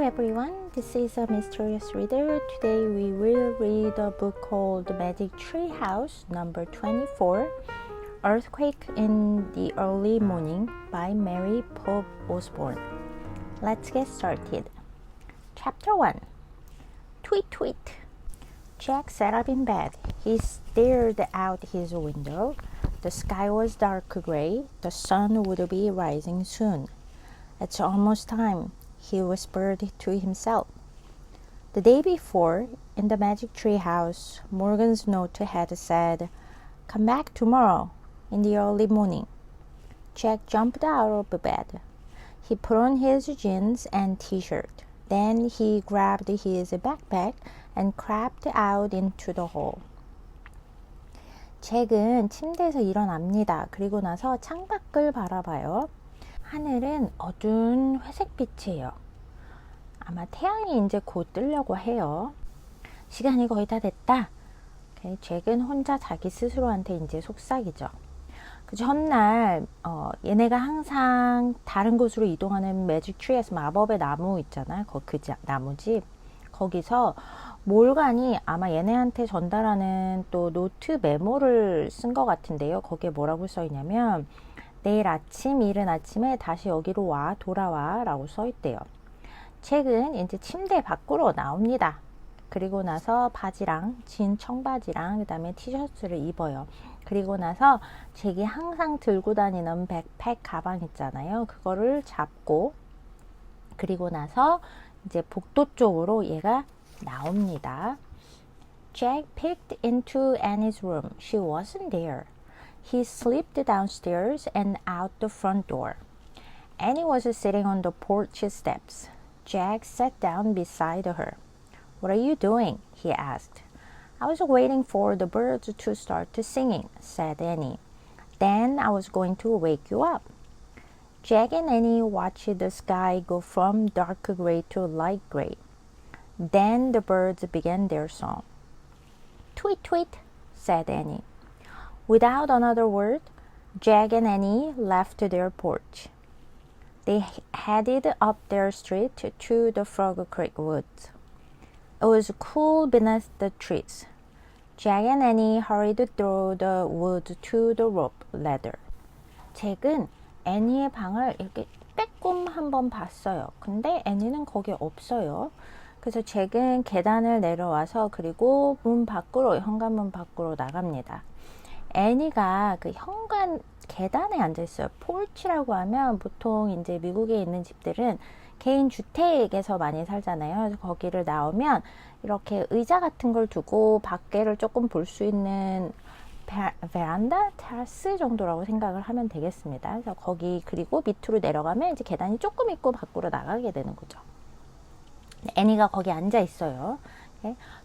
everyone, this is a mysterious reader. Today we will read a book called The Magic Tree House, number 24, Earthquake in the Early Morning by Mary Pope Osborne. Let's get started. Chapter 1. Tweet tweet. Jack sat up in bed. He stared out his window. The sky was dark gray. The sun would be rising soon. It's almost time, he whispered to himself. The day before, in the Magic Tree House, Morgan's note had said, "Come back tomorrow, in the early morning." Jack jumped out of bed. He put on his jeans and t-shirt. Then he grabbed his backpack and crept out into the hall. 잭은 침대에서 일어납니다. 그리고 나서 창밖을 바라봐요. 하늘은 어두운 회색빛이에요. 아마 태양이 이제 곧 뜨려고 해요. 시간이 거의 다 됐다. 잭은 혼자 자기 스스로한테 이제 속삭이죠. 그 전날 얘네가 항상 다른 곳으로 이동하는 매직 트리에서 마법의 나무 있잖아요. 그 나무집. 거기서 몰간이 아마 얘네한테 전달하는 또 노트 메모를 쓴 것 같은데요. 거기에 뭐라고 써 있냐면 내일 아침, 이른 아침에 다시 여기로 와, 돌아와 라고 써 있대요. 잭은 이제 침대 밖으로 나옵니다. 그리고 나서 바지랑 진 청바지랑 그 다음에 티셔츠를 입어요. 그리고 나서 잭이 항상 들고 다니는 백팩 가방 있잖아요. 그거를 잡고 그리고 나서 이제 복도 쪽으로 얘가 나옵니다. Jack peeked into Annie's room. She wasn't there. He slipped downstairs and out the front door. Annie was sitting on the porch steps. Jack sat down beside her. "What are you doing?" he asked. "I was waiting for the birds to start singing," said Annie. "Then I was going to wake you up." Jack and Annie watched the sky go from dark gray to light gray. Then the birds began their song. "Tweet, tweet," said Annie. Without another word, Jack and Annie left their porch. They headed up their street to the Frog Creek woods. It was cool beneath the trees. Jack and Annie hurried through the woods to the rope ladder. 잭은 애니의 방을 이렇게 빼꼼 한번 봤어요. 근데 애니는 거기 없어요. 그래서 잭은 계단을 내려와서 그리고 현관문 밖으로 나갑니다. 애니가 그 현관 계단에 앉아 있어요. 폴치라고 하면 보통 이제 미국에 있는 집들은 개인 주택에서 많이 살잖아요. 그래서 거기를 나오면 이렇게 의자 같은 걸 두고 밖에를 조금 볼 수 있는 베란다, 테라스 정도라고 생각을 하면 되겠습니다. 그래서 거기 그리고 밑으로 내려가면 이제 계단이 조금 있고 밖으로 나가게 되는 거죠. 애니가 거기 앉아 있어요.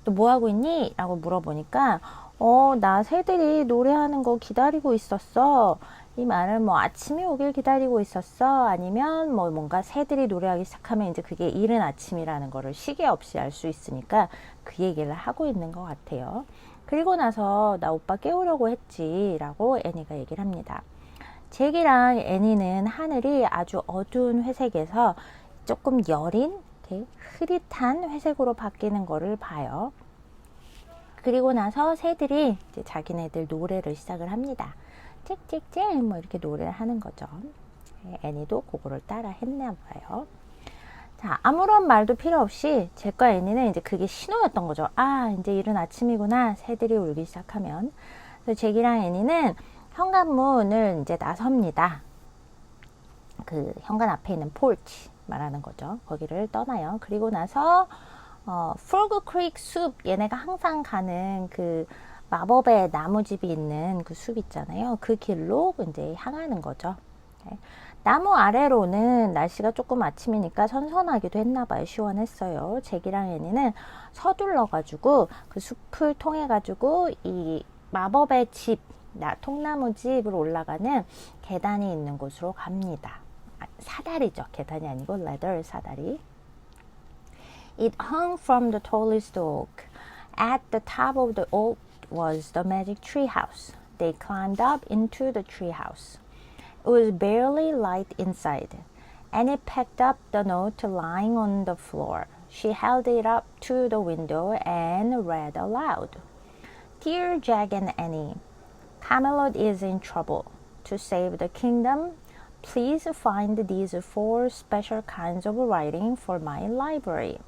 또 뭐 하고 있니? 라고 물어보니까 나 새들이 노래하는 거 기다리고 있었어. 이 말은 뭐 아침이 오길 기다리고 있었어. 아니면 뭐 뭔가 새들이 노래하기 시작하면 이제 그게 이른 아침이라는 거를 시계 없이 알 수 있으니까 그 얘기를 하고 있는 것 같아요. 그리고 나서 나 오빠 깨우려고 했지 라고 애니가 얘기를 합니다. 잭이랑 애니는 하늘이 아주 어두운 회색에서 조금 여린 흐릿한 회색으로 바뀌는 거를 봐요. 그리고 나서 새들이 이제 자기네들 노래를 시작을 합니다. 짹짹짹 뭐 이렇게 노래를 하는 거죠. 애니도 그거를 따라 했나 봐요. 자, 아무런 말도 필요 없이 잭과 애니는 이제 그게 신호였던 거죠. 아, 이제 이른 아침이구나. 새들이 울기 시작하면. 그래서 잭이랑 애니는 현관문을 이제 나섭니다. 그 현관 앞에 있는 폴치 말하는 거죠. 거기를 떠나요. 그리고 나서 프로그 크릭 숲, 얘네가 항상 가는 그 마법의 나무집이 있는 그 숲 있잖아요. 그 길로 이제 향하는 거죠. 나무 아래로는 날씨가 조금 아침이니까 선선하기도 했나 봐요. 시원했어요. 잭이랑 애니는 서둘러 가지고 그 숲을 통해 가지고 이 마법의 집, 통나무 집으로 올라가는 계단이 있는 곳으로 갑니다. 사다리죠. 계단이 아니고 ladder, 사다리. It hung from the tallest oak. At the top of the oak was the magic tree house. They climbed up into the tree house. It was barely light inside. Annie picked up the note lying on the floor. She held it up to the window and read aloud. Dear Jack and Annie, Camelot is in trouble. To save the kingdom, please find these 4 special kinds of writing for my library.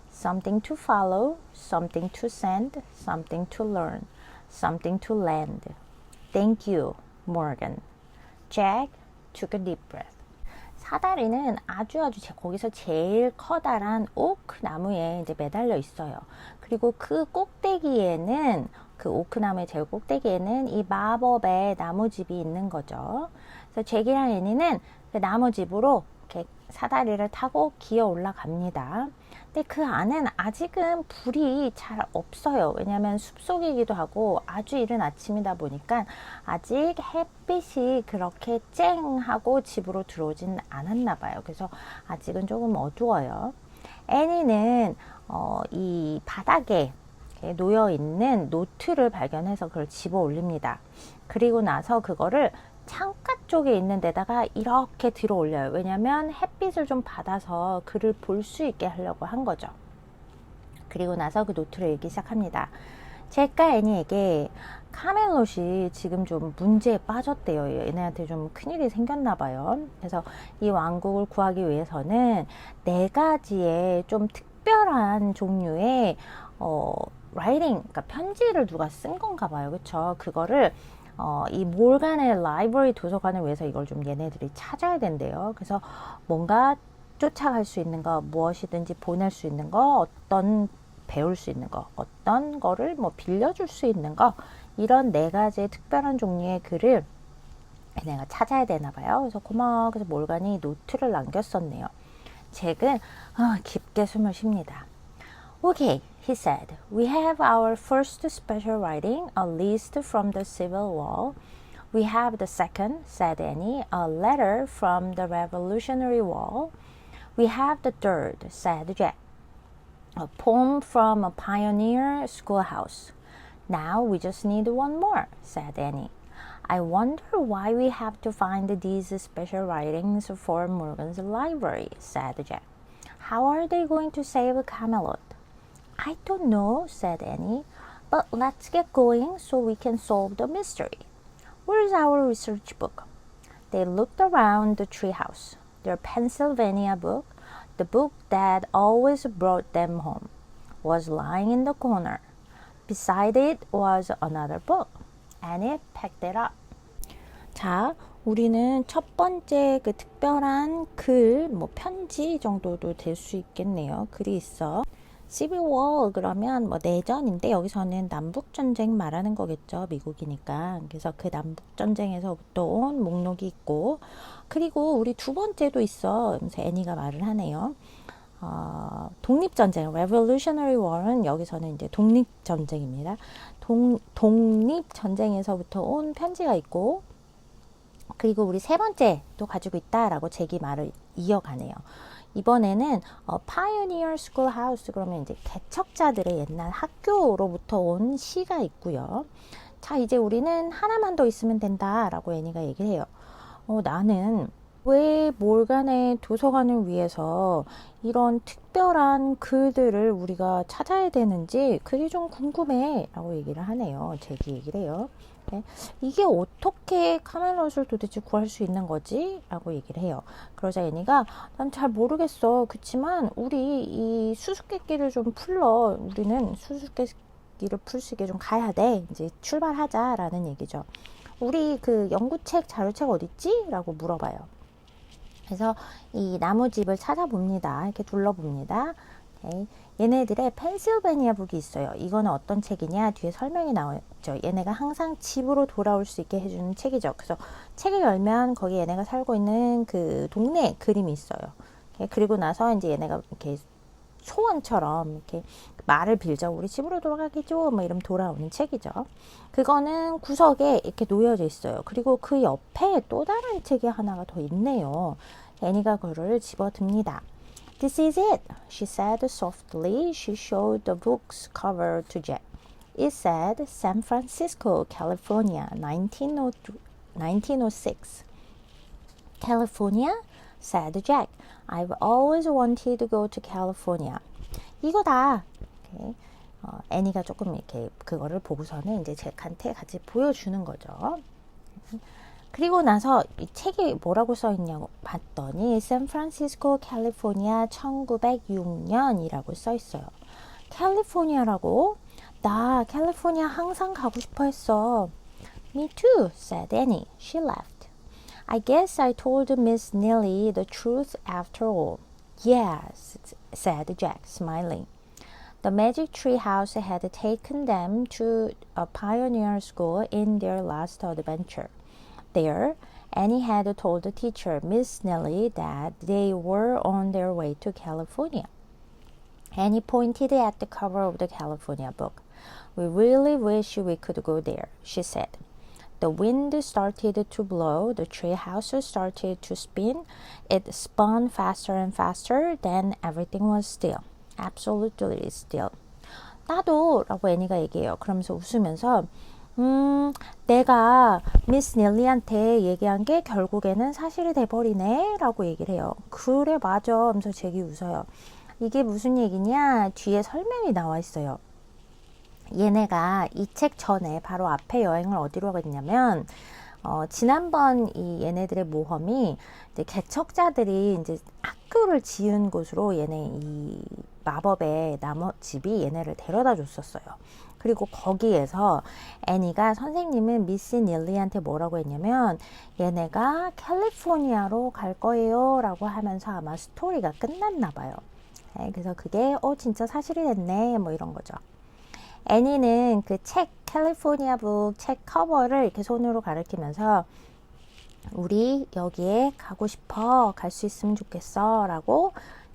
Something to follow, something to send, something to learn, something to lend. Thank you, Morgan. Jack took a deep breath. 사다리는 아주 거기서 제일 커다란 오크 나무에 이제 매달려 있어요. 그리고 그 꼭대기에는 그 오크 나무의 제일 꼭대기에는 이 마법의 나무집이 있는 거죠. 그래서 잭이랑 애니는 그 나무집으로 이렇게 사다리를 타고 기어 올라갑니다. 근데 그 안은 아직은 불이 잘 없어요. 왜냐하면 숲속이기도 하고 아주 이른 아침이다 보니까 아직 햇빛이 그렇게 쨍하고 집으로 들어오진 않았나 봐요. 그래서 아직은 조금 어두워요. 애니는 이 바닥에 놓여 있는 노트를 발견해서 그걸 집어 올립니다. 그리고 나서 그거를 창가 쪽에 있는 데다가 이렇게 들어 올려요. 왜냐면 햇빛을 좀 받아서 글을 볼 수 있게 하려고 한 거죠. 그리고 나서 그 노트를 읽기 시작합니다. 잭과 애니에게 카멜롯이 지금 좀 문제에 빠졌대요. 얘네한테 좀 큰일이 생겼나 봐요. 그래서 이 왕국을 구하기 위해서는 4가지의 좀 특별한 종류의 라이팅, 그러니까 편지를 누가 쓴 건가 봐요. 그쵸? 그거를 이 몰간의 라이브러리 도서관을 위해서 이걸 좀 얘네들이 찾아야 된대요. 그래서 뭔가 쫓아갈 수 있는 거, 무엇이든지 보낼 수 있는 거, 어떤 배울 수 있는 거, 어떤 거를 뭐 빌려줄 수 있는 거, 이런 4가지의 특별한 종류의 글을 얘네가 찾아야 되나 봐요. 그래서 고마워. 그래서 몰간이 노트를 남겼었네요. 잭은 깊게 숨을 쉽니다. Okay, he said, we have our first special writing, a list from the Civil War. We have the second, said Annie, a letter from the Revolutionary War. We have the third, said Jack, a poem from a pioneer schoolhouse. Now we just need one more, said Annie. I wonder why we have to find these special writings for Morgan's library, said Jack. How are they going to save Camelot? I don't know, said Annie, but let's get going so we can solve the mystery. Where's our research book? They looked around the treehouse. Their Pennsylvania book, the book that always brought them home, was lying in the corner. Beside it was another book. Annie picked it up. 자, 우리는 첫 번째 그 특별한 글, 뭐 편지 정도도 될 수 있겠네요. 글이 있어. Civil War 그러면 뭐 내전인데 여기서는 남북전쟁 말하는 거겠죠. 미국이니까. 그래서 그 남북전쟁에서부터 온 목록이 있고, 그리고 우리 2번째도 있어. 그래서 애니가 말을 하네요. 독립전쟁, Revolutionary War은 여기서는 이제 독립전쟁입니다. 독립전쟁에서부터 온 편지가 있고, 그리고 우리 3번째도 가지고 있다라고 잭이 말을 이어가네요. 이번에는 Pioneer Schoolhouse 그러면 이제 개척자들의 옛날 학교로부터 온 시가 있고요. 자, 이제 우리는 하나만 더 있으면 된다라고 애니가 얘기를 해요. 나는 왜 몰간의 도서관을 위해서 이런 특별한 글들을 우리가 찾아야 되는지 그게 좀 궁금해 라고 얘기를 하네요. 잭이 얘기를 해요. 네. 이게 어떻게 카멜롯을 도대체 구할 수 있는 거지? 라고 얘기를 해요. 그러자 애니가 난 잘 모르겠어. 그치만 우리 이 수수께끼를 좀 풀러 우리는 수수께끼를 풀 수 있게 좀 가야 돼. 이제 출발하자 라는 얘기죠. 우리 그 연구책 자료책 어딨지? 라고 물어봐요. 그래서 이 나무집을 찾아봅니다. 이렇게 둘러봅니다. 오케이. 얘네들의 펜실베니아 북이 있어요. 이거는 어떤 책이냐? 뒤에 설명이 나와있죠. 얘네가 항상 집으로 돌아올 수 있게 해주는 책이죠. 그래서 책을 열면 거기 얘네가 살고 있는 그 동네 그림이 있어요. 오케이. 그리고 나서 이제 얘네가 이렇게 소원처럼 이렇게 말을 빌죠. 우리 집으로 돌아가겠죠? 뭐 이러면 돌아오는 책이죠. 그거는 구석에 이렇게 놓여져 있어요. 그리고 그 옆에 또 다른 책이 하나가 더 있네요. 애니가 그거를 집어듭니다. This is it, she said softly. She showed the book's cover to Jack. It said San Francisco, California, 1906. California? said Jack. I've always wanted to go to California. 이거다. 이렇게, 애니가 조금 이렇게 그거를 보고서는 이제 잭한테 같이 보여주는 거죠. 그리고 나서 이 책이 뭐라고 써 있냐고 봤더니 샌프란시스코 캘리포니아 1906년이라고 써 있어요. 캘리포니아라고? 나 캘리포니아 항상 가고 싶어 했어. Me too, said Annie. She laughed. I guess I told Miss Neely the truth after all. Yes, said Jack, smiling. The Magic Tree House had taken them to a pioneer school in their last adventure. There, Annie had told the teacher, Miss Nellie, that they were on their way to California. Annie pointed at the cover of the California book. We really wish we could go there, she said. The wind started to blow, the tree house started to spin. It spun faster and faster, then everything was still. Absolutely still. 나도 라고 애니가 얘기해요. 그러면서 웃으면서 내가 미스 닐리한테 얘기한 게 결국에는 사실이 돼버리네 라고 얘기를 해요. 그래 맞아 하면서 잭이 웃어요. 이게 무슨 얘기냐? 뒤에 설명이 나와 있어요. 얘네가 이 책 전에 바로 앞에 여행을 어디로 가겠냐면 지난번 이 얘네들의 모험이 이제 개척자들이 이제 학교를 지은 곳으로 얘네 이 마법의 나무집이 얘네를 데려다 줬었어요. 그리고 거기에서 애니가 선생님은 미스 닐리한테 뭐라고 했냐면 얘네가 캘리포니아로 갈 거예요 라고 하면서 아마 스토리가 끝났나 봐요. 네, 그래서 그게 진짜 사실이 됐네 뭐 이런 거죠. 애니는 그 책 캘리포니아 북 책 커버를 이렇게 손으로 가리키면서 우리 여기에 가고 싶어 갈 수 있으면 좋겠어 라고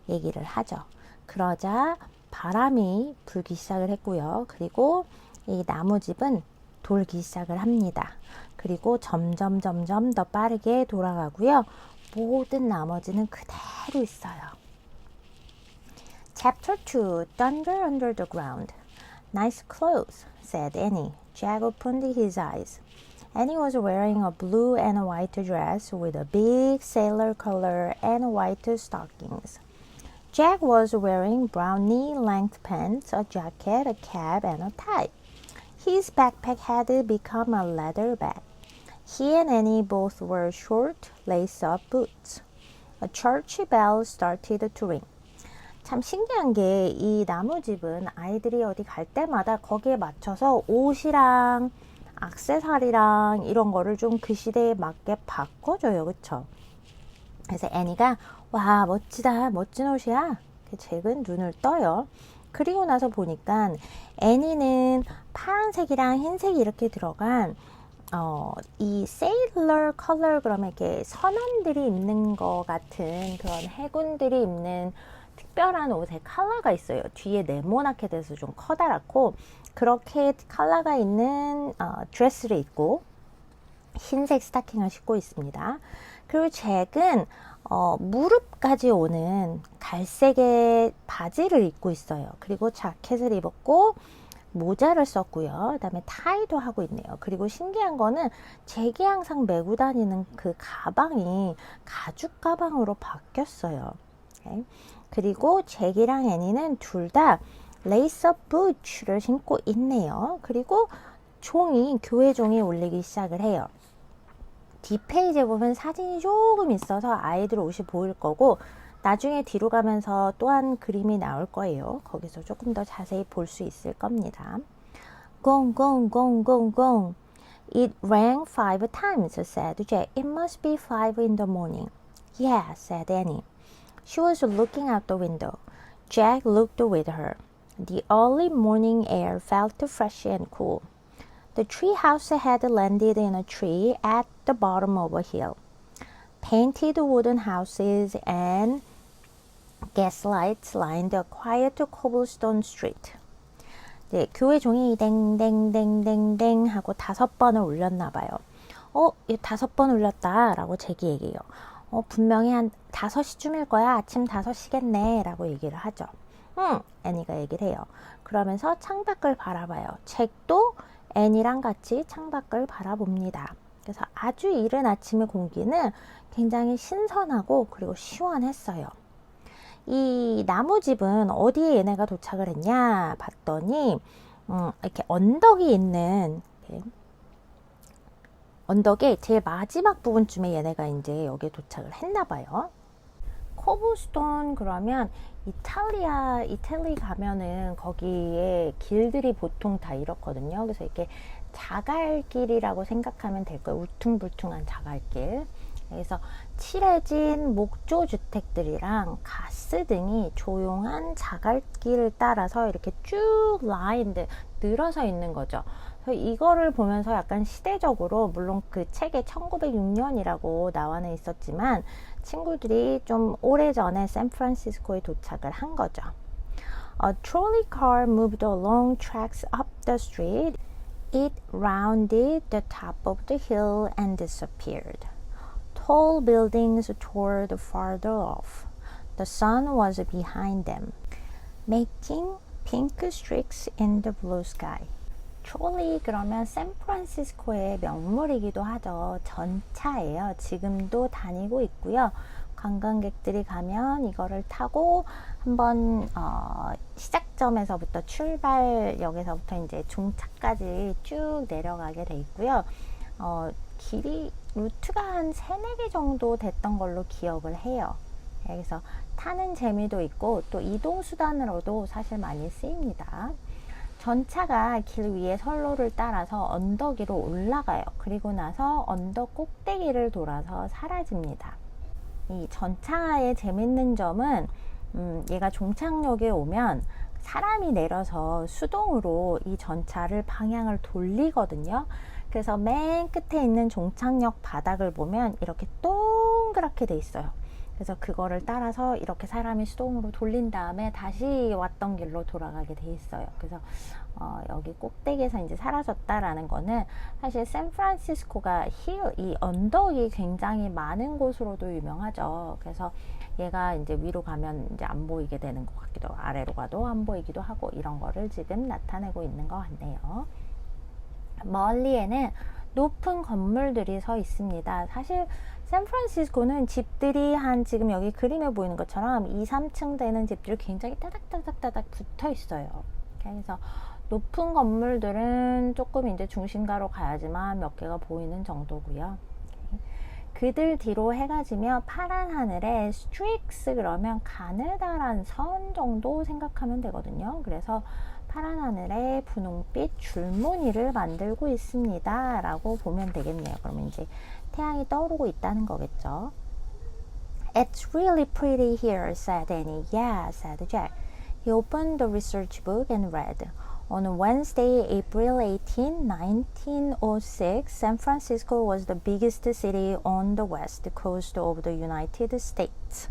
얘기를 하죠. 그러자 바람이 불기 시작을 했고요. 그리고 이 나무집은 돌기 시작을 합니다. 그리고 점점 더 빠르게 돌아가고요. 모든 나머지는 그대로 있어요. Chapter 2 Thunder Under the Ground. Nice clothes, said Annie. Jack opened his eyes. Annie was wearing a blue and white dress with a big sailor collar and white stockings. Jack was wearing brown knee-length pants, a jacket, a cap, and a tie. His backpack had become a leather bag. He and Annie both wore short, lace-up boots. A church bell started to ring. 참 신기한 게 이 나무집은 아이들이 어디 갈 때마다 거기에 맞춰서 옷이랑 액세서리랑 이런 거를 좀 그 시대에 맞게 바꿔줘요. 그쵸? 그래서 애니가 와 멋지다 멋진 옷이야. 잭은 눈을 떠요. 그리고 나서 보니까 애니는 파란색이랑 흰색이 이렇게 들어간 이 세일러 컬러 그러면 이렇게 선원들이 입는 것 같은 그런 해군들이 입는 특별한 옷의 컬러가 있어요. 뒤에 네모나게 돼서 좀 커다랗고 그렇게 컬러가 있는 드레스를 입고 흰색 스타킹을 신고 있습니다. 그리고 잭은 무릎까지 오는 갈색의 바지를 입고 있어요. 그리고 자켓을 입었고 모자를 썼고요. 그 다음에 타이도 하고 있네요. 그리고 신기한 거는 잭이 항상 메고 다니는 그 가방이 가죽 가방으로 바뀌었어요. 오케이. 그리고 잭이랑 애니는 둘 다 레이스업 부츠를 신고 있네요. 그리고 교회 종이 울리기 시작을 해요. 뒷페이지에 보면 사진이 조금 있어서 아이들 옷이 보일 거고 나중에 뒤로 가면서 또한 그림이 나올 거예요. 거기서 조금 더 자세히 볼 수 있을 겁니다. Gong, gong, gong, gong, gong. It rang 5 times, said Jack. It must be 5 in the morning. Yeah, said Annie. She was looking out the window. Jack looked with her. The early morning air felt fresh and cool. The tree house had landed in a tree at the bottom of a hill. Painted wooden houses and gaslights lined a quiet cobblestone street. 네, 교회 종이 땡땡땡땡땡 하고 5번을 울렸나 봐요. 얘 5번 울렸다 라고 잭이 얘기해요. 분명히 한 5시쯤일 거야. 아침 5시겠네 라고 얘기를 하죠. 애니가 얘기를 해요. 그러면서 창밖을 바라봐요. 잭도 애니랑 같이 창밖을 바라봅니다. 그래서 아주 이른 아침의 공기는 굉장히 신선하고 그리고 시원했어요. 이 나무집은 어디에 얘네가 도착을 했냐 봤더니 이렇게 언덕이 있는 언덕의 제일 마지막 부분쯤에 얘네가 이제 여기에 도착을 했나 봐요. 코블스톤 그러면 이탈리 가면은 거기에 길들이 보통 다 이렇거든요. 그래서 이렇게 자갈길이라고 생각하면 될 거예요. 울퉁불퉁한 자갈길. 그래서 칠해진 목조 주택들이랑 가스 등이 조용한 자갈길을 따라서 이렇게 쭉 라인들 늘어서 있는 거죠. 그래서 이거를 보면서 약간 시대적으로, 물론 그 책에 1906년이라고 나와 있었지만 친구들이 좀 오래전에 샌프란시스코에 도착을 한 거죠. A trolley car moved along tracks up the street. It rounded the top of the hill and disappeared. Tall buildings towered farther off. The sun was behind them, making pink streaks in the blue sky. 트롤리 그러면 샌프란시스코의 명물이기도 하죠. 전차예요. 지금도 다니고 있고요. 관광객들이 가면 이거를 타고 한번 시작점에서부터 출발역에서부터 이제 종착까지 쭉 내려가게 돼 있고요. 길이 루트가 한 3-4개 정도 됐던 걸로 기억을 해요. 그래서 타는 재미도 있고 또 이동수단으로도 사실 많이 쓰입니다. 전차가 길 위에 선로를 따라서 언덕 위로 올라가요. 그리고 나서 언덕 꼭대기를 돌아서 사라집니다. 이 전차의 재밌는 점은 얘가 종착역에 오면 사람이 내려서 수동으로 이 전차를 방향을 돌리거든요. 그래서 맨 끝에 있는 종착역 바닥을 보면 이렇게 동그랗게 돼 있어요. 그래서 그거를 따라서 이렇게 사람이 수동으로 돌린 다음에 다시 왔던 길로 돌아가게 돼 있어요. 그래서 여기 꼭대기에서 이제 사라졌다라는 거는 사실 샌프란시스코가 이 언덕이 굉장히 많은 곳으로도 유명하죠. 그래서 얘가 이제 위로 가면 이제 안 보이게 되는 것 같기도 하고 아래로 가도 안 보이기도 하고 이런 거를 지금 나타내고 있는 것 같네요. 멀리에는 높은 건물들이 서 있습니다. 사실 샌프란시스코는 집들이 한 지금 여기 그림에 보이는 것처럼 2-3층 되는 집들이 굉장히 따닥따닥따닥 붙어 있어요. 그래서 높은 건물들은 조금 이제 중심가로 가야지만 몇 개가 보이는 정도고요. 그들 뒤로 해가 지며 파란 하늘에 streaks 그러면 가느다란 선 정도 생각하면 되거든요. 그래서 파란 하늘에 분홍빛 줄무늬를 만들고 있습니다 라고 보면 되겠네요. 그러면 이제 태양이 떠오르고 있다는 거겠죠. It's really pretty here, said Annie. Yeah, said Jack. He opened the research book and read. On Wednesday, April 18, 1906, San Francisco was the biggest city on the west coast of the United States.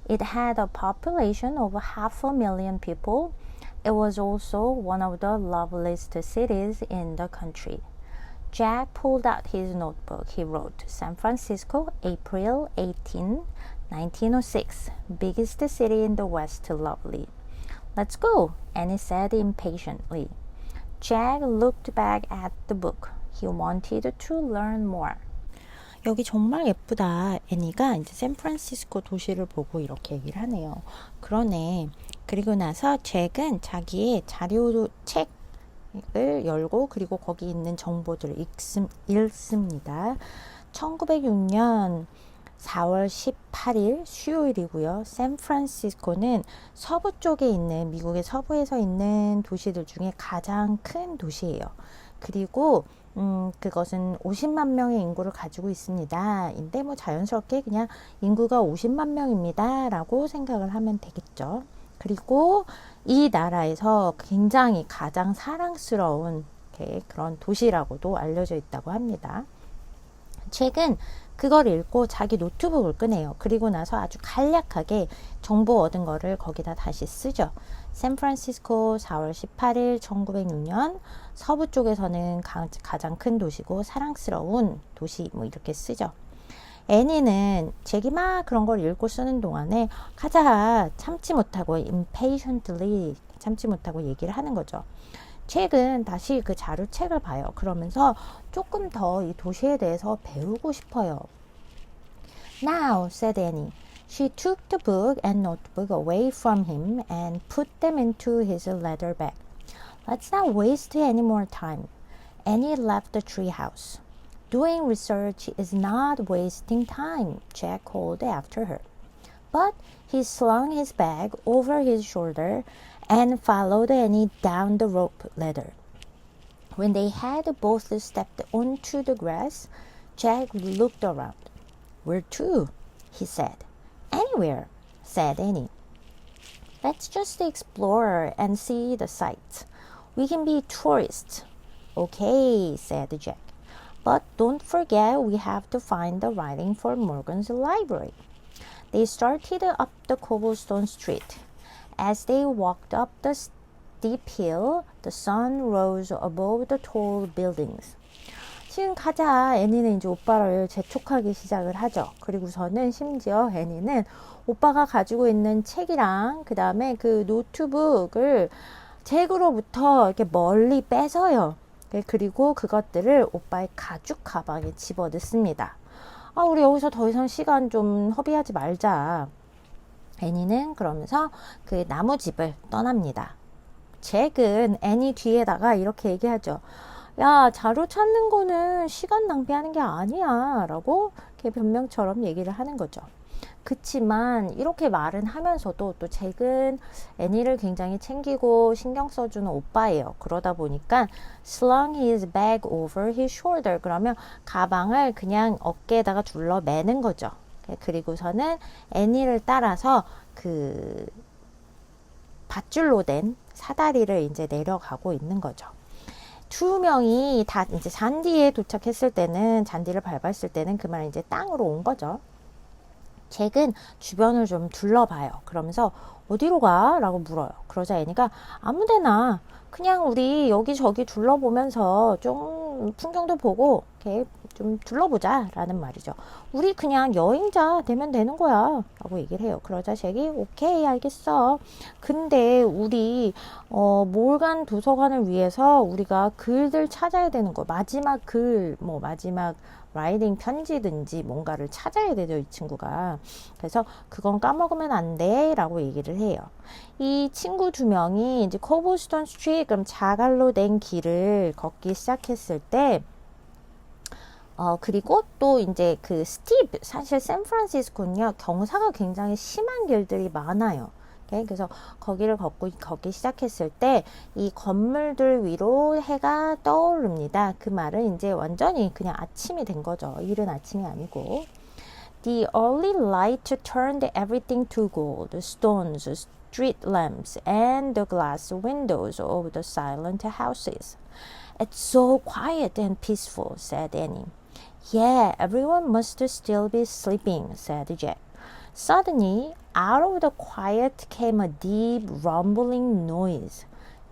It had a population of 500,000 people. It was also one of the loveliest cities in the country. Jack pulled out his notebook. He wrote, San Francisco, April 18, 1906. Biggest city in the West, lovely. Let's go, Annie said impatiently. Jack looked back at the book. He wanted to learn more. 여기 정말 예쁘다. 애니가 이제 샌프란시스코 도시를 보고 이렇게 얘기를 하네요. 그러네. 그리고 나서 잭은 자기의 자료 책을 열고 그리고 거기 있는 정보들을 읽습니다. 1906년 4월 18일 수요일이고요. 샌프란시스코는 서부 쪽에 있는 미국의 서부에서 있는 도시들 중에 가장 큰 도시예요. 그리고 그것은 50만 명의 인구를 가지고 있습니다. 인데 뭐 자연스럽게 그냥 인구가 50만 명입니다 라고 생각을 하면 되겠죠. 그리고 이 나라에서 굉장히 가장 사랑스러운 그런 도시라고도 알려져 있다고 합니다. 책은 그걸 읽고 자기 노트북을 꺼내요. 그리고 나서 아주 간략하게 정보 얻은 거를 거기다 다시 쓰죠. 샌프란시스코 4월 18일 1906년 서부 쪽에서는 가장 큰 도시고 사랑스러운 도시 뭐 이렇게 쓰죠. 애니는 잭이 막 그런 걸 읽고 쓰는 동안에 가자 참지 못하고 impatiently 참지 못하고 얘기를 하는 거죠. 잭은 다시 그 자료책을 봐요. 그러면서 조금 더 이 도시에 대해서 배우고 싶어요. Now, said Annie. She took the book and notebook away from him and put them into his leather bag. Let's not waste any more time. Annie left the treehouse. Doing research is not wasting time, Jack called after her. But he slung his bag over his shoulder and followed Annie down the rope ladder. When they had both stepped onto the grass, Jack looked around. Where to? He said. Anywhere, said Annie. Let's just explore and see the sights. We can be tourists. Okay, said Jack. But don't forget we have to find the writing for Morgan's library. They started up the cobblestone street. As they walked up the steep hill, the sun rose above the tall buildings. 지금 가자. 애니는 이제 오빠를 재촉하기 시작을 하죠. 그리고서는 심지어 애니는 오빠가 가지고 있는 책이랑 그 다음에 그 노트북을 잭으로부터 이렇게 멀리 뺏어요. 그리고 그것들을 오빠의 가죽 가방에 집어넣습니다. 우리 여기서 더 이상 시간 좀 허비하지 말자. 애니는 그러면서 그 나무집을 떠납니다. 잭은 애니 뒤에다가 이렇게 얘기하죠. 야, 자료 찾는 거는 시간 낭비하는 게 아니야 라고 이렇게 변명처럼 얘기를 하는 거죠. 그치만 이렇게 말은 하면서도 또 잭은 애니를 굉장히 챙기고 신경 써주는 오빠예요. 그러다 보니까 slung his bag over his shoulder. 그러면 가방을 그냥 어깨에다가 둘러 매는 거죠. 그리고서는 애니를 따라서 그 밧줄로 된 사다리를 이제 내려가고 있는 거죠. 두 명이 다 이제 잔디에 도착했을 때는, 잔디를 밟았을 때는 그만 이제 땅으로 온 거죠. 잭은 주변을 좀 둘러봐요. 그러면서 어디로 가? 라고 물어요. 그러자 애니가 아무데나 그냥 우리 여기저기 둘러보면서 좀 풍경도 보고 이렇게 좀 둘러보자 라는 말이죠. 우리 그냥 여행자 되면 되는 거야 라고 얘기를 해요. 그러자 잭이 오케이 알겠어. 근데 우리 몰간 도서관을 위해서 우리가 글들 찾아야 되는 거, 마지막 글, 뭐 마지막 라이딩 편지든지 뭔가를 찾아야 되죠, 이 친구가. 그래서 그건 까먹으면 안 돼 라고 얘기를 해요. 이 친구 두 명이 이제 코블스톤 스트리트, 그럼 자갈로 된 길을 걷기 시작했을 때 그리고 또 이제 그 스티브, 사실 샌프란시스코는요 경사가 굉장히 심한 길들이 많아요. 그래서 거기를 걷기 시작했을 때 이 건물들 위로 해가 떠오릅니다. 그 말은 이제 완전히 그냥 아침이 된 거죠. 이른 아침이 아니고. The early light turned everything to gold, stones, street lamps, and the glass windows of the silent houses. It's so quiet and peaceful, said Annie. Yeah, everyone must still be sleeping, said Jack. Suddenly, out of the quiet came a deep rumbling noise.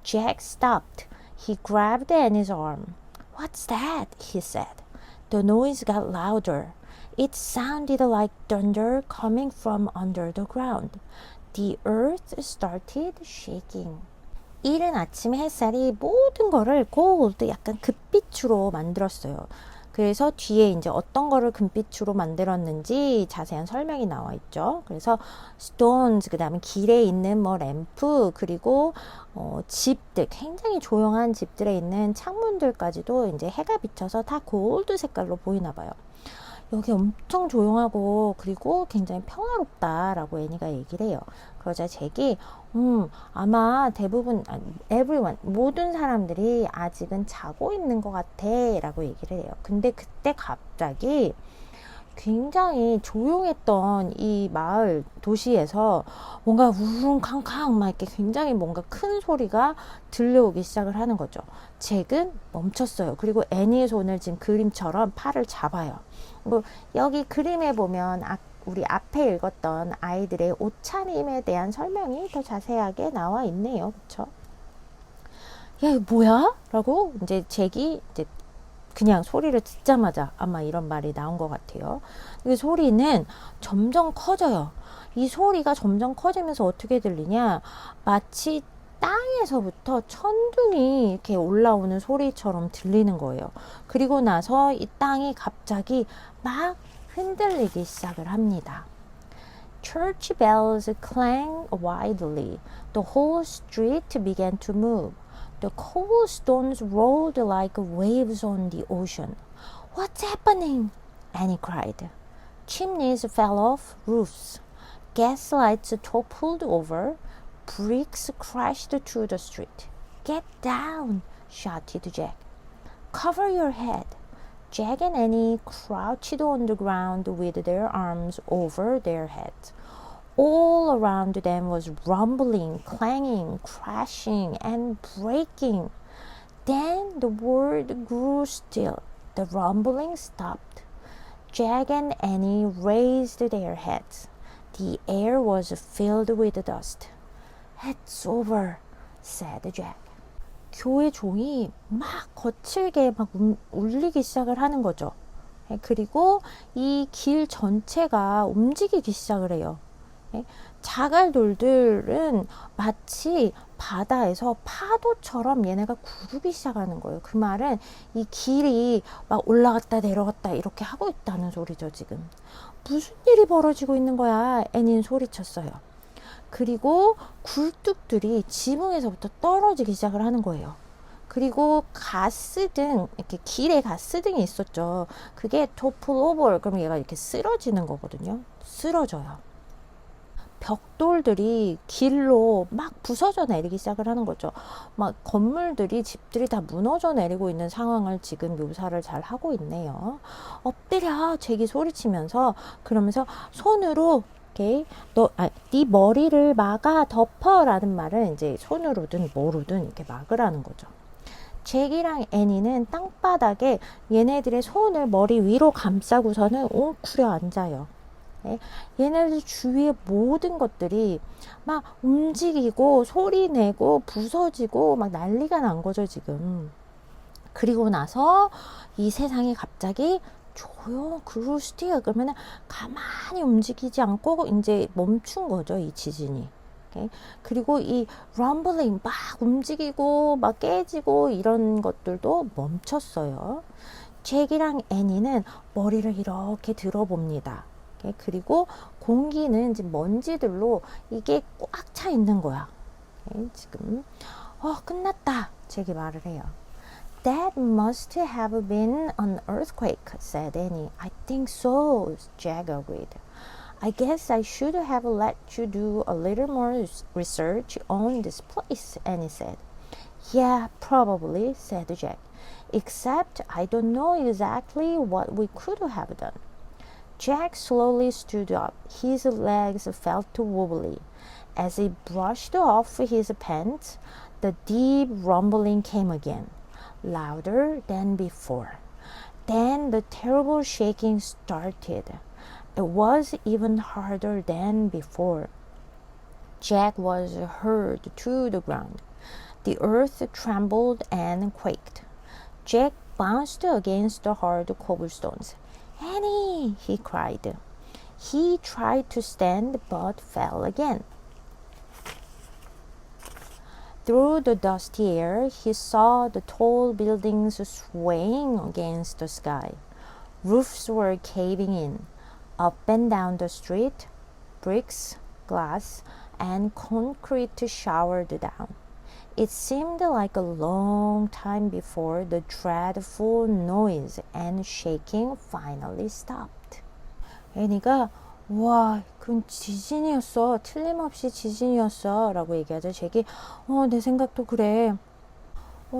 Jack stopped. He grabbed Annie's arm. What's that? He said. The noise got louder. It sounded like thunder coming from under the ground. The earth started shaking. 이른 아침 햇살이 모든 거를 골드, 약간 금빛으로 만들었어요. 그래서 뒤에 이제 어떤 거를 금빛으로 만들었는지 자세한 설명이 나와 있죠. 그래서 stones, 그 다음에 길에 있는 뭐 램프, 그리고 집들, 굉장히 조용한 집들에 있는 창문들까지도 이제 해가 비쳐서 다 골드 색깔로 보이나 봐요. 여기 엄청 조용하고 그리고 굉장히 평화롭다라고 애니가 얘기를 해요. 그러자 잭이 아마 대부분 everyone, 모든 사람들이 아직은 자고 있는 것 같아 라고 얘기를 해요. 근데 그때 갑자기 굉장히 조용했던 이 마을 도시에서 뭔가 우릉캉캉 막 이렇게 굉장히 뭔가 큰 소리가 들려오기 시작을 하는 거죠. 잭은 멈췄어요. 그리고 애니의 손을 지금 그림처럼 팔을 잡아요. 그리고 여기 그림에 보면 우리 앞에 읽었던 아이들의 옷차림에 대한 설명이 더 자세하게 나와 있네요. 그쵸? 야, 이거 뭐야? 라고 이제 잭이 이제 그냥 소리를 듣자마자 아마 이런 말이 나온 것 같아요. 이 소리는 점점 커져요. 이 소리가 점점 커지면서 어떻게 들리냐? 마치 땅에서부터 천둥이 이렇게 올라오는 소리처럼 들리는 거예요. 그리고 나서 이 땅이 갑자기 막 흔들리기 시작을 합니다. Church bells clang wildly. The whole street began to move. The cobblestones rolled like waves on the ocean. What's happening? Annie cried. Chimneys fell off roofs. Gas lights toppled over. Bricks crashed to the street. Get down, shouted Jack. Cover your head. Jack and Annie crouched on the ground with their arms over their heads. All around them was rumbling, clanging, crashing, and breaking. Then the world grew still. The rumbling stopped. Jack and Annie raised their heads. The air was filled with dust. It's over, said Jack. 교회 종이 막 거칠게 막 울리기 시작을 하는 거죠. 그리고 이 길 전체가 움직이기 시작을 해요. 자갈돌들은 마치 바다에서 파도처럼 얘네가 구르기 시작하는 거예요. 그 말은 이 길이 막 올라갔다 내려갔다 이렇게 하고 있다는 소리죠, 지금. 무슨 일이 벌어지고 있는 거야? 애니는 소리쳤어요. 그리고 굴뚝들이 지붕에서부터 떨어지기 시작을 하는 거예요. 그리고 가스등, 이렇게 길에 가스등이 있었죠. 그게 topple over, 그럼 얘가 이렇게 쓰러지는 거거든요. 쓰러져요. 벽돌들이 길로 막 부서져 내리기 시작을 하는 거죠. 막 건물들이, 집들이 다 무너져 내리고 있는 상황을 지금 묘사를 잘 하고 있네요. 엎드려! 잭이 소리치면서, 그러면서 손으로 오케이. 네 머리를 막아 덮어 라는 말은 이제 손으로든 뭐로든 이렇게 막으라는 거죠. 잭이랑 애니는 땅바닥에 얘네들의 손을 머리 위로 감싸고서는 웅크려 앉아요. 네? 얘네들 주위의 모든 것들이 막 움직이고 소리 내고 부서지고 막 난리가 난 거죠, 지금. 그리고 나서 이 세상이 갑자기 그루스티야 그러면은 가만히 움직이지 않고 이제 멈춘 거죠, 이 지진이. 오케이? 그리고 이 럼블링 막 움직이고 막 깨지고 이런 것들도 멈췄어요. 잭이랑 애니는 머리를 이렇게 들어봅니다. 오케이? 그리고 공기는 이제 먼지들로 이게 꽉 차 있는 거야. 오케이? 지금 끝났다, 잭이 말을 해요. That must have been an earthquake, said Annie. I think so, Jack agreed. I guess I should have let you do a little more research on this place, Annie said. Yeah, probably, said Jack. Except I don't know exactly what we could have done. Jack slowly stood up. His legs felt wobbly. As he brushed off his pants, the deep rumbling came again. Louder than before. Then the terrible shaking started. It was even harder than before. Jack was hurled to the ground. The earth trembled and quaked. Jack bounced against the hard cobblestones. Annie! He cried. He tried to stand but fell again. Through the dusty air, he saw the tall buildings swaying against the sky. Roofs were caving in. Up and down the street, bricks, glass, and concrete showered down. It seemed like a long time before the dreadful noise and shaking finally stopped. 애니가 와, 그건 지진이었어. 틀림없이 지진이었어. 라고 얘기하죠. 잭이 내 생각도 그래.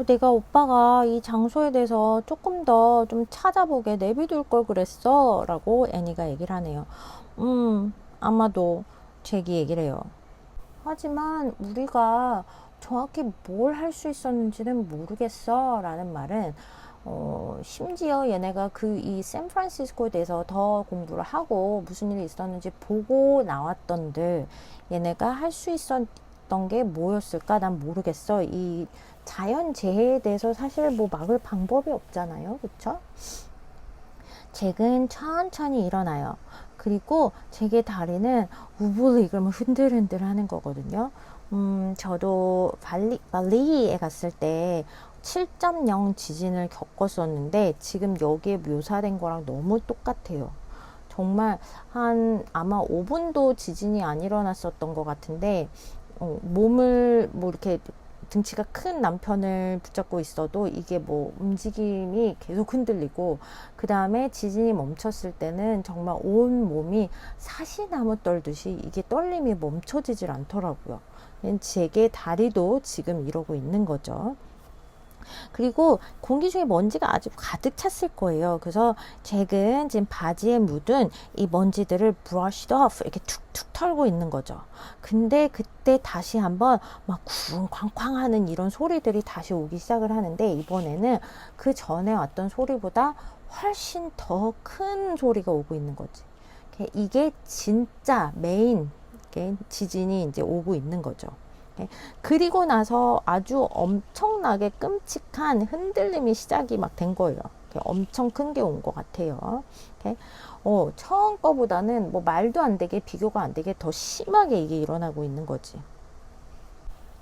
내가 오빠가 이 장소에 대해서 조금 더 좀 찾아보게 내비둘 걸 그랬어. 라고 애니가 얘기를 하네요. 아마도 잭이 얘기를 해요. 하지만 우리가 정확히 뭘 할 수 있었는지는 모르겠어. 라는 말은 심지어 얘네가 이 샌프란시스코에 대해서 더 공부를 하고 무슨 일이 있었는지 보고 나왔던들 얘네가 할 수 있었던 게 뭐였을까? 난 모르겠어. 이 자연재해에 대해서 사실 뭐 막을 방법이 없잖아요. 그쵸? 잭은 천천히 일어나요. 그리고 잭의 다리는 우블리 그러면 흔들흔들 하는 거거든요. 저도 발리에 갔을 때 7.0 지진을 겪었었는데 지금 여기에 묘사된 거랑 너무 똑같아요. 정말 아마 5분도 지진이 안 일어났었던 것 같은데 몸을 뭐 이렇게 등치가 큰 남편을 붙잡고 있어도 이게 뭐 움직임이 계속 흔들리고, 그 다음에 지진이 멈췄을 때는 정말 온 몸이 사시나무 떨듯이 이게 떨림이 멈춰지질 않더라고요. 제게 다리도 지금 이러고 있는 거죠. 그리고 공기 중에 먼지가 아주 가득 찼을 거예요. 그래서 잭은 지금 바지에 묻은 이 먼지들을 brushed off 이렇게 툭툭 털고 있는 거죠. 근데 그때 다시 한번 막 쿵쾅쾅 하는 이런 소리들이 다시 오기 시작을 하는데, 이번에는 그 전에 왔던 소리보다 훨씬 더 큰 소리가 오고 있는 거지. 이게 진짜 메인 지진이 이제 오고 있는 거죠. 그리고 나서 아주 엄청나게 끔찍한 흔들림이 시작이 막 된 거예요. 엄청 큰 게 온 것 같아요. 처음 거보다는 뭐 말도 안 되게, 비교가 안 되게 더 심하게 이게 일어나고 있는 거지.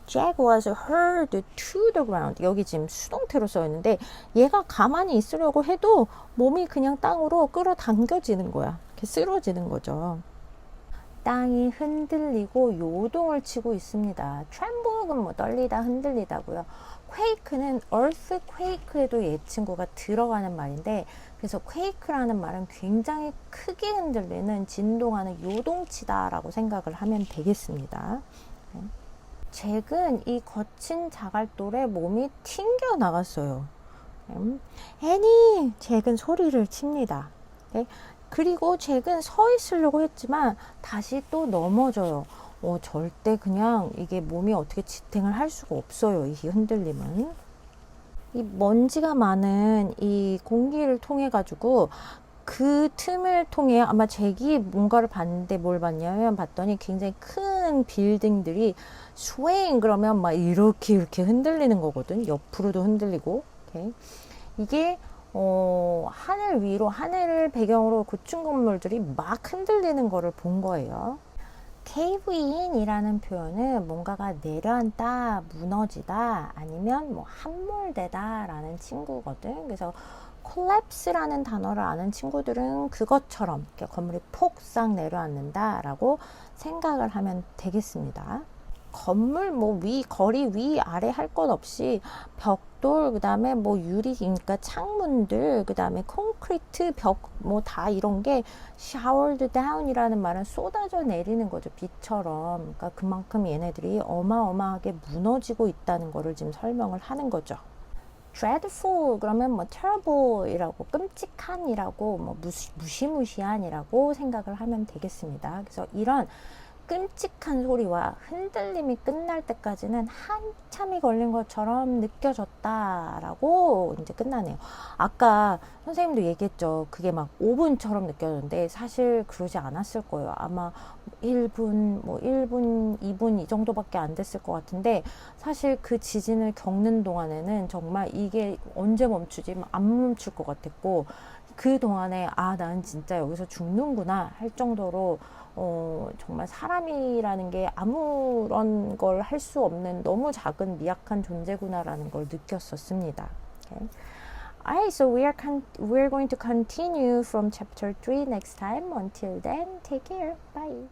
Jack was hurled to the ground. 여기 지금 수동태로 써 있는데 얘가 가만히 있으려고 해도 몸이 그냥 땅으로 끌어당겨지는 거야. 이렇게 쓰러지는 거죠. 땅이 흔들리고 요동을 치고 있습니다. tremble은 뭐 떨리다, 흔들리다고요. quake는 earthquake에도 얘 친구가 들어가는 말인데, 그래서 quake라는 말은 굉장히 크게 흔들리는, 진동하는 요동치다라고 생각을 하면 되겠습니다. 잭은 이 거친 자갈돌에 몸이 튕겨 나갔어요. 애니! 잭은 소리를 칩니다. 그리고 잭은 서 있으려고 했지만 다시 또 넘어져요. 절대 그냥 이게 몸이 어떻게 지탱을 할 수가 없어요. 이 흔들림은. 이 먼지가 많은 이 공기를 통해 가지고 그 틈을 통해 아마 잭이 뭔가를 봤는데 뭘 봤냐면, 봤더니 굉장히 큰 빌딩들이 스웨잉 그러면 막 이렇게 흔들리는 거거든. 옆으로도 흔들리고. 이게 하늘 위로, 하늘을 배경으로 고층 건물들이 막 흔들리는 거를 본 거예요. cave in이라는 표현은 뭔가가 내려앉다, 무너지다, 아니면 뭐 함몰되다 라는 친구거든. 그래서 collapse라는 단어를 아는 친구들은 그것처럼 이렇게 건물이 폭삭 내려앉는다 라고 생각을 하면 되겠습니다. 건물 뭐 거리 위 아래 할 것 없이 벽돌, 그 다음에 뭐 유리, 그러니까 창문들, 그 다음에 콘크리트 벽, 뭐 다 이런 게 showered down이라는 말은 쏟아져 내리는 거죠. 비처럼. 그러니까 그만큼 얘네들이 어마어마하게 무너지고 있다는 거를 지금 설명을 하는 거죠. dreadful 그러면 뭐 terrible이라고, 끔찍한이라고, 뭐 무시무시한이라고 생각을 하면 되겠습니다. 그래서 이런 끔찍한 소리와 흔들림이 끝날 때까지는 한참이 걸린 것처럼 느껴졌다라고 이제 끝나네요. 아까 선생님도 얘기했죠. 그게 막 5분처럼 느껴졌는데 사실 그러지 않았을 거예요. 아마 1분, 2분 이 정도밖에 안 됐을 것 같은데, 사실 그 지진을 겪는 동안에는 정말 이게 언제 멈추지? 안 멈출 것 같았고, 그 동안에 난 진짜 여기서 죽는구나 할 정도로 정말 사람이라는 게 아무런 걸 할 수 없는 너무 작은 미약한 존재구나라는 걸 느꼈었습니다. Okay. Alright, so we're going to continue from chapter 3 next time. Until then, take care. Bye.